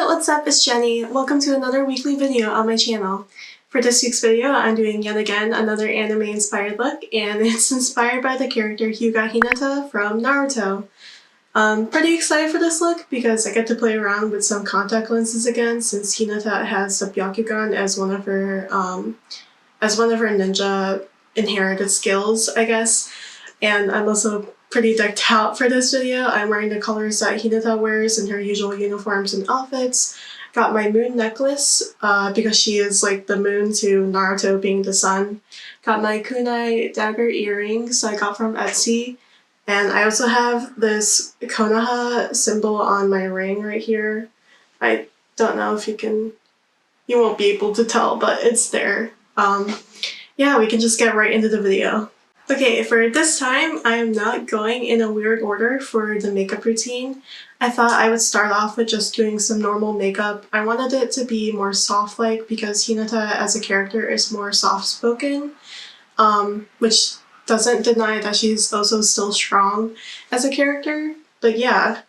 what's up? It's Jenny. Welcome to another weekly video on my channel. For this week's video, I'm doing yet again another anime-inspired look, and it's inspired by the character Hinata from Naruto. I'm pretty excited for this look because I get to play around with some contact lenses again since Hinata has the byakugan as one of her ninja inherited skills, I guess. And I'm also pretty decked out for this video. I'm wearing the colors that Hinata wears in her usual uniforms and outfits. Got my moon necklace because she is like the moon to Naruto being the sun. Got my kunai dagger earrings I got from Etsy. And I also have this Konoha symbol on my ring right here. I don't know if you won't be able to tell, but it's there. Yeah, we can just get right into the video. Okay, for this time, I am not going in a weird order for the makeup routine. I thought I would start off with just doing some normal makeup. I wanted it to be more soft-like because Hinata as a character is more soft-spoken, which doesn't deny that she's also still strong as a character. But yeah,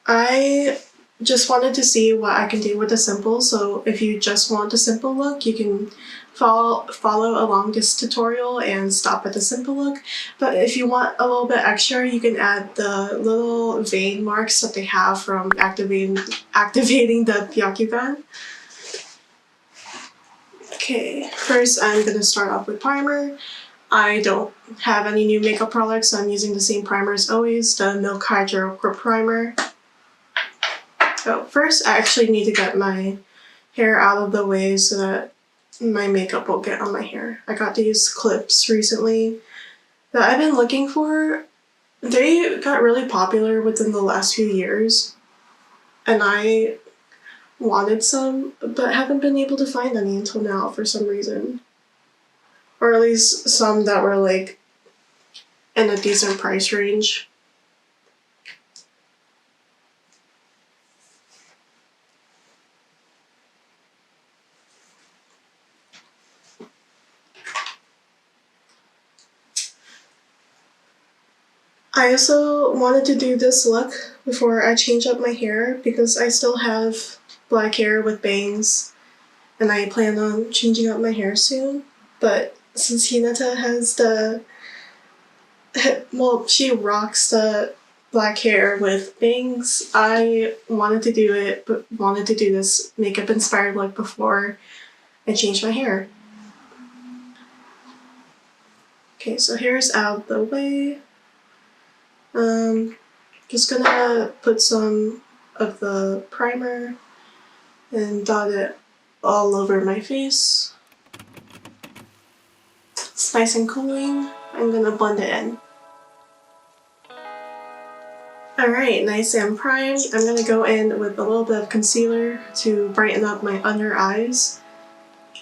I just wanted to see what I can do with the simple, so if you just want a simple look, you can follow along this tutorial and stop at the simple look. But if you want a little bit extra, you can add the little vein marks that they have from activating the byakugan. Okay, first I'm gonna start off with primer. I don't have any new makeup products, so I'm using the same primer as always, the Milk Hydro Grip Primer. So first I actually need to get my hair out of the way so that my makeup will get on my hair. I got these clips recently that I've been looking for. They got really popular within the last few years, and I wanted some, but haven't been able to find any until now for some reason. Or at least some that were like in a decent price range. I also wanted to do this look before I change up my hair because I still have black hair with bangs and I plan on changing up my hair soon. But since Hinata has she rocks the black hair with bangs, I wanted to do it, but wanted to do this makeup inspired look before I change my hair. Okay, so hair's out of the way. Just gonna put some of the primer and dot it all over my face. It's nice and cooling. I'm gonna blend it in. Alright, nice and primed. I'm gonna go in with a little bit of concealer to brighten up my under eyes.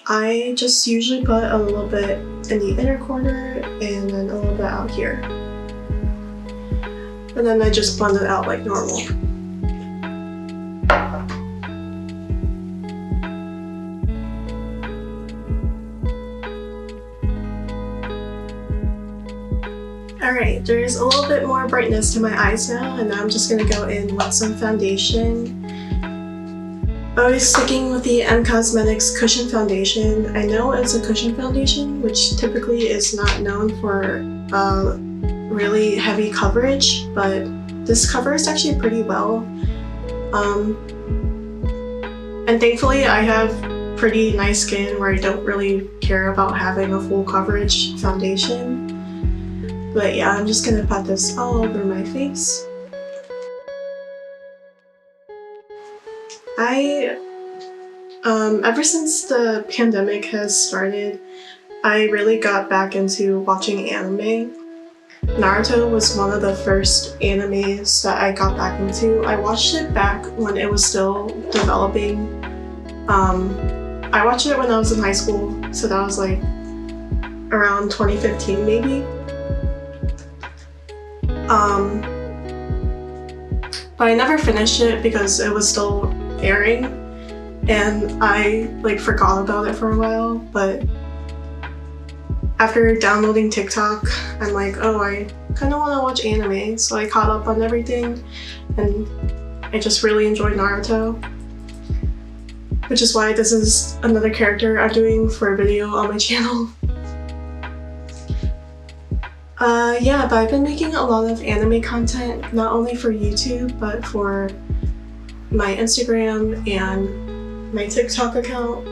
I just usually put a little bit in the inner corner and then a little bit out here. And then I just blend it out like normal. Alright, there's a little bit more brightness to my eyes now, and now I'm just gonna go in with some foundation. Always sticking with the M Cosmetics Cushion Foundation. I know it's a cushion foundation, which typically is not known for really heavy coverage, but this covers actually pretty well. And thankfully I have pretty nice skin where I don't really care about having a full coverage foundation. But yeah, I'm just gonna pat this all over my face. Ever since the pandemic has started, I really got back into watching anime. Naruto was one of the first animes that I got back into. I watched it back when it was still developing. I watched it when I was in high school, so that was like around 2015 maybe. But I never finished it because it was still airing, and I like forgot about it for a while, but after downloading TikTok, I'm like, oh, I kind of want to watch anime, so I caught up on everything, and I just really enjoyed Naruto. which is why this is another character I'm doing for a video on my channel. Yeah, but I've been making a lot of anime content, not only for YouTube, but for my Instagram and my TikTok account.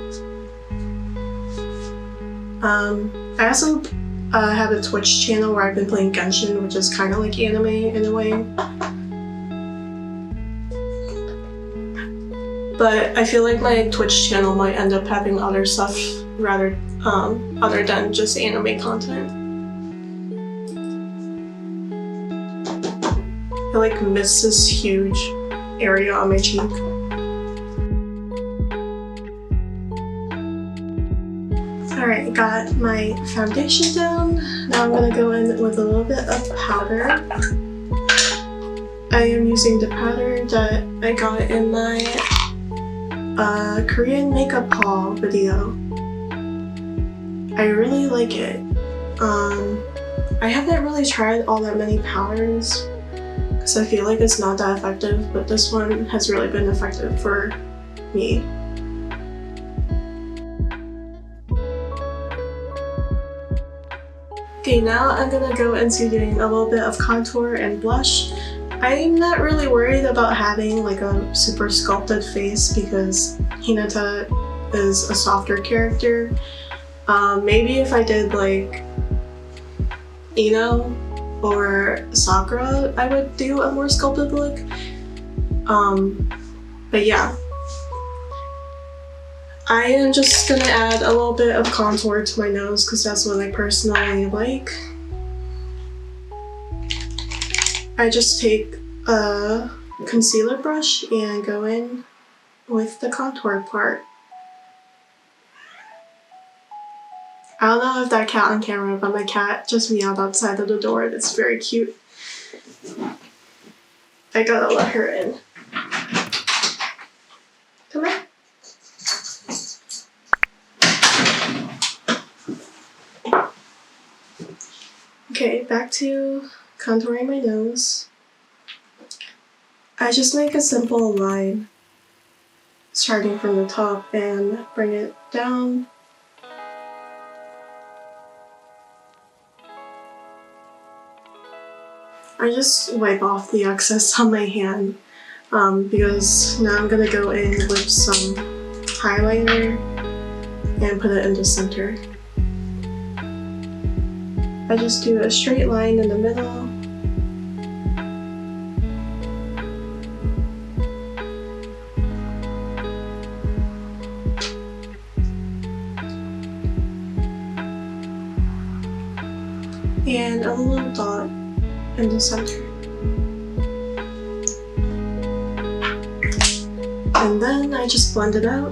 I also have a Twitch channel where I've been playing Genshin, which is kind of like anime in a way. But I feel like my Twitch channel might end up having other stuff rather other than just anime content. I like miss this huge area on my cheek. Alright, got my foundation down. Now I'm gonna go in with a little bit of powder. I am using the powder that I got in my Korean makeup haul video. I really like it. I haven't really tried all that many powders because I feel like it's not that effective, but this one has really been effective for me. Okay, now I'm gonna go into doing a little bit of contour and blush. I'm not really worried about having like a super sculpted face because Hinata is a softer character. Maybe if I did like Ino or Sakura, I would do a more sculpted look. But yeah. I am just gonna add a little bit of contour to my nose because that's what I personally like. I just take a concealer brush and go in with the contour part. I don't know if that cat on camera, but my cat just meowed outside of the door. It's very cute. I gotta let her in. Come here. Okay, back to contouring my nose. I just make a simple line starting from the top and bring it down. I just wipe off the excess on my hand because now I'm gonna go in with some highlighter and put it in the center. I just do a straight line in the middle. And a little dot in the center. And then I just blend it out.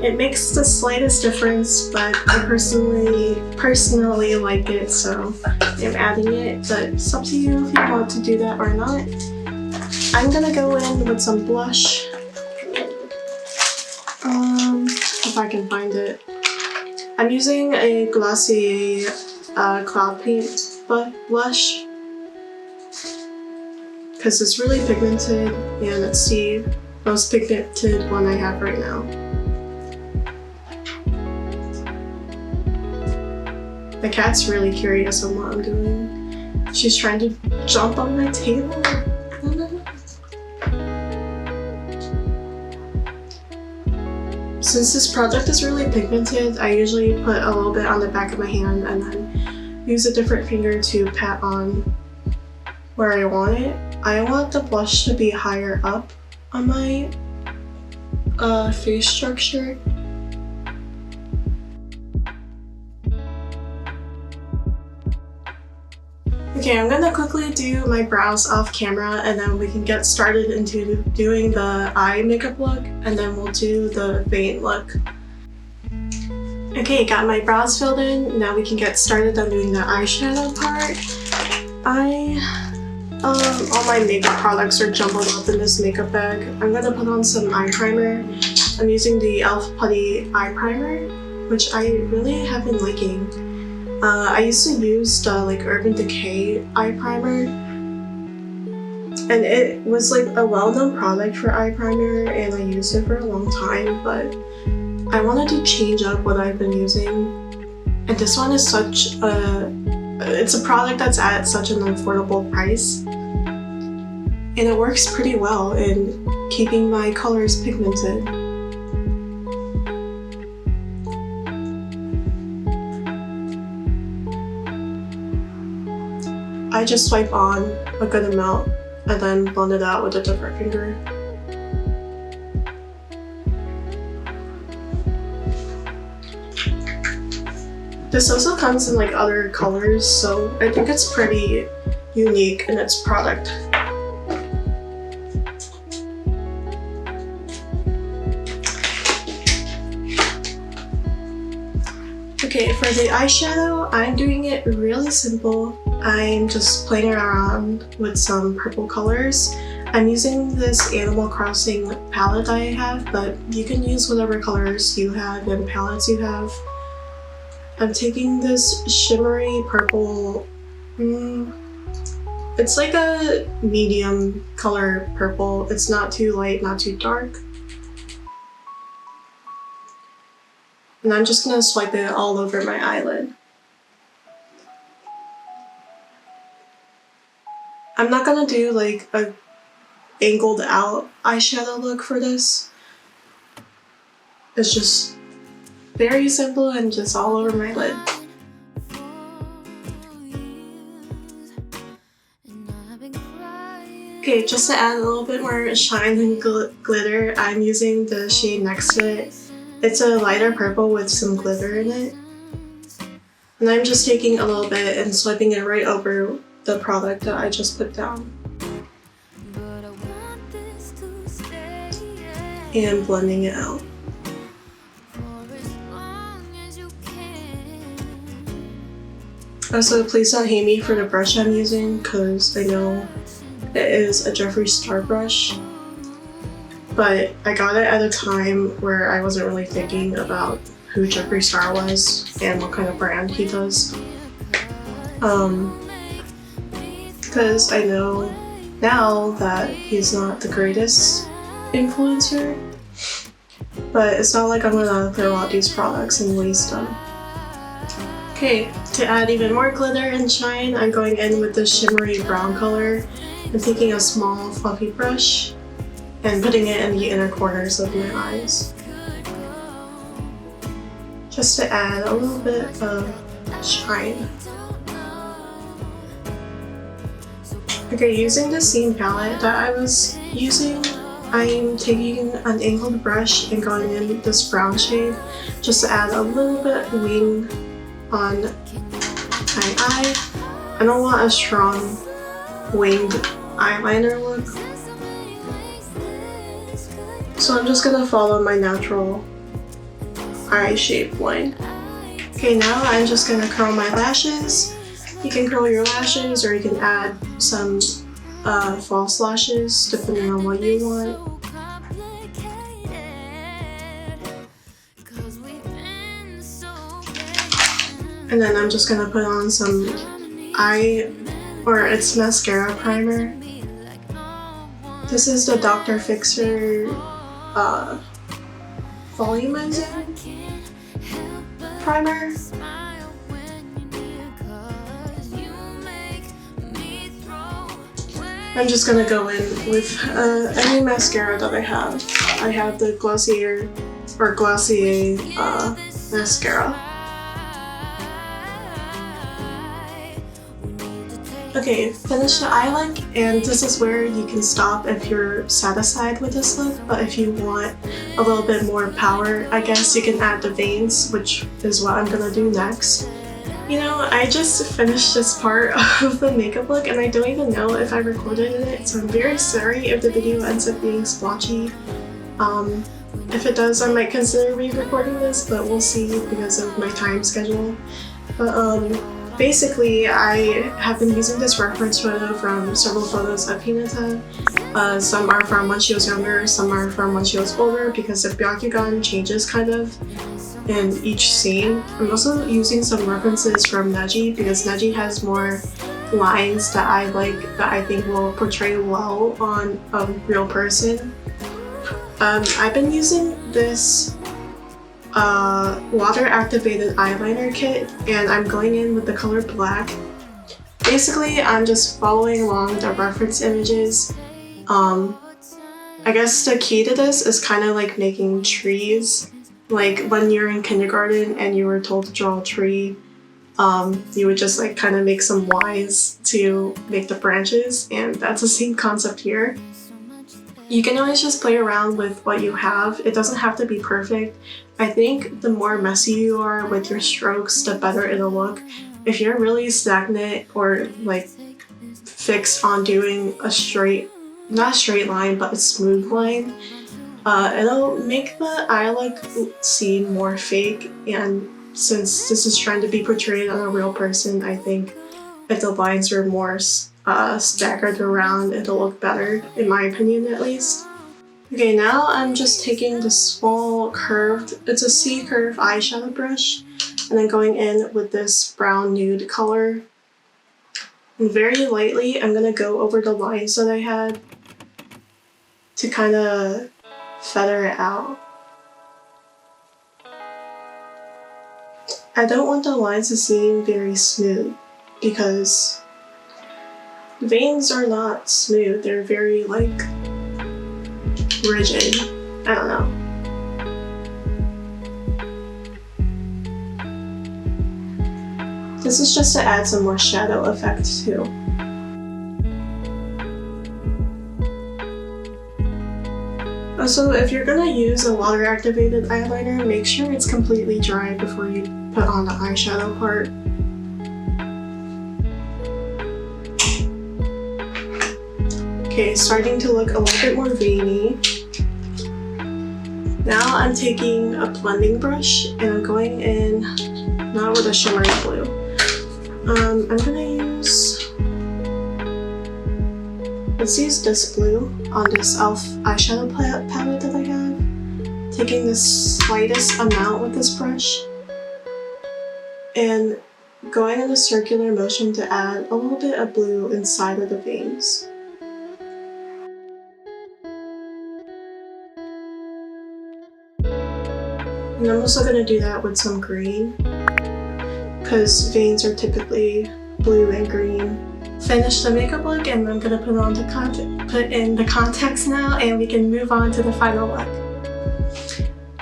It makes the slightest difference, but I personally like it, so I'm adding it, but it's up to you if you want to do that or not. I'm gonna go in with some blush. If I can find it. I'm using a Glossier Cloud Paint blush because it's really pigmented and it's the most pigmented one I have right now. The cat's really curious on what I'm doing. She's trying to jump on my table. Since this product is really pigmented, I usually put a little bit on the back of my hand and then use a different finger to pat on where I want it. I want the blush to be higher up on my face structure. Okay, I'm gonna quickly do my brows off camera and then we can get started into doing the eye makeup look and then we'll do the vein look. Okay, got my brows filled in. Now we can get started on doing the eyeshadow part. All my makeup products are jumbled up in this makeup bag. I'm gonna put on some eye primer. I'm using the e.l.f. Putty Eye Primer, which I really have been liking. I used to use the like Urban Decay eye primer, And it was like a well-known product for eye primer, and I used it for a long time, but I wanted to change up what I've been using. And this one is it's a product that's at such an affordable price. And it works pretty well in keeping my colors pigmented. I just swipe on a good amount and then blend it out with a different finger. This also comes in like other colors, so I think it's pretty unique in its product. Okay, for the eyeshadow, I'm doing it really simple. I'm just playing around with some purple colors. I'm using this Animal Crossing palette that I have, but you can use whatever colors you have and palettes you have. I'm taking this shimmery purple, it's like a medium color purple. It's not too light, not too dark. And I'm just gonna swipe it all over my eyelid. I'm not gonna do like a angled out eyeshadow look for this. It's just very simple and just all over my lid. Okay, just to add a little bit more shine and glitter, I'm using the shade next to it. It's a lighter purple with some glitter in it. And I'm just taking a little bit and swiping it right over the product that I just put down. And blending it out. Also, please don't hate me for the brush I'm using, because I know it is a Jeffree Star brush. But I got it at a time where I wasn't really thinking about who Jeffree Star was and what kind of brand he does. Because I know now that he's not the greatest influencer, but it's not like I'm gonna throw out these products and waste them. Okay, to add even more glitter and shine, I'm going in with this shimmery brown color and taking a small fluffy brush and putting it in the inner corners of my eyes. Just to add a little bit of shine. Okay, using the same palette that I was using, I'm taking an angled brush and going in this brown shade just to add a little bit of wing on my eye. I don't want a strong winged eyeliner look. So I'm just gonna follow my natural eye shape line. Okay, now I'm just gonna curl my lashes. You can curl your lashes or you can add some false lashes depending on what you want. And then I'm just gonna put on some it's Mascara Primer. This is the Dr. Fixer volumizing primer. I'm just gonna go in with any mascara that I have. I have the Glossier mascara. Okay, finish the eye look, and this is where you can stop if you're satisfied with this look, but if you want a little bit more power, I guess you can add the veins, which is what I'm gonna do next. You know, I just finished this part of the makeup look and I don't even know if I recorded it, so I'm very sorry if the video ends up being splotchy. If it does, I might consider re-recording this, but we'll see because of my time schedule. But basically, I have been using this reference photo from several photos of Hinata. Some are from when she was younger, some are from when she was older, because the byakugan changes kind of in each scene. I'm also using some references from Neji because Neji has more lines that I like, that I think will portray well on a real person. I've been using this water activated eyeliner kit, and I'm going in with the color black. Basically, I'm just following along the reference images. I guess the key to this is kind of like making trees. Like when you're in kindergarten and you were told to draw a tree, you would just like kind of make some Ys to make the branches, and that's the same concept here. You can always just play around with what you have. It doesn't have to be perfect. I think the more messy you are with your strokes, the better it'll look. If you're really stagnant or like fixed on doing a not a straight line, but a smooth line, it'll make the eye look seem more fake. And since this is trying to be portrayed on a real person, I think if the lines are more staggered around, it'll look better, in my opinion at least. Okay, now I'm just taking the small curved, it's a C-curve eyeshadow brush, and then going in with this brown nude color. And very lightly, I'm gonna go over the lines that I had to kind of feather it out. I don't want the lines to seem very smooth because veins are not smooth, they're very like rigid. I don't know. This is just to add some more shadow effect too. Also, if you're gonna use a water activated eyeliner, make sure it's completely dry before you put on the eyeshadow part. Okay, starting to look a little bit more veiny. Now I'm taking a blending brush and I'm going in, not with a shimmery blue. I'm gonna use, let's use this blue on this e.l.f. eyeshadow palette that I have. Taking the slightest amount with this brush and going in a circular motion to add a little bit of blue inside of the veins. And I'm also going to do that with some green, because veins are typically blue and green. Finish the makeup look, and I'm going to put in the contacts now, and we can move on to the final look.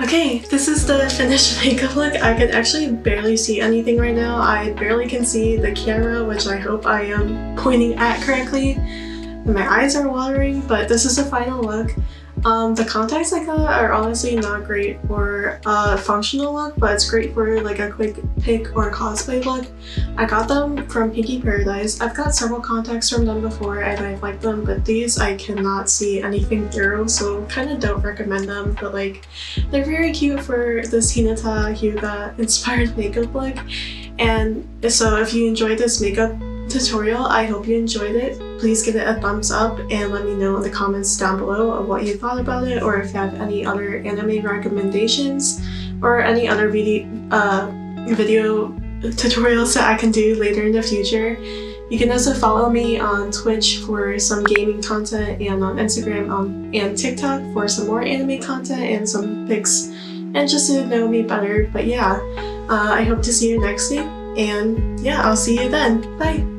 Okay, this is the finished makeup look. I can actually barely see anything right now. I barely can see the camera, which I hope I am pointing at correctly. And my eyes are watering, but this is the final look. The contacts I got are honestly not great for a functional look, but it's great for like a quick pick or cosplay look. I got them from Pinky Paradise. I've got several contacts from them before and I like them, but these I cannot see anything through, so kind of don't recommend them, but like they're very cute for this hinata hyuga inspired makeup look. And so if you enjoyed this makeup tutorial, I hope you enjoyed it. Please give it a thumbs up and let me know in the comments down below of what you thought about it, or if you have any other anime recommendations or any other video tutorials that I can do later in the future. You can also follow me on Twitch for some gaming content, and on Instagram and TikTok for some more anime content and some pics, and just to know me better. But yeah, I hope to see you next week, and yeah, I'll see you then. Bye!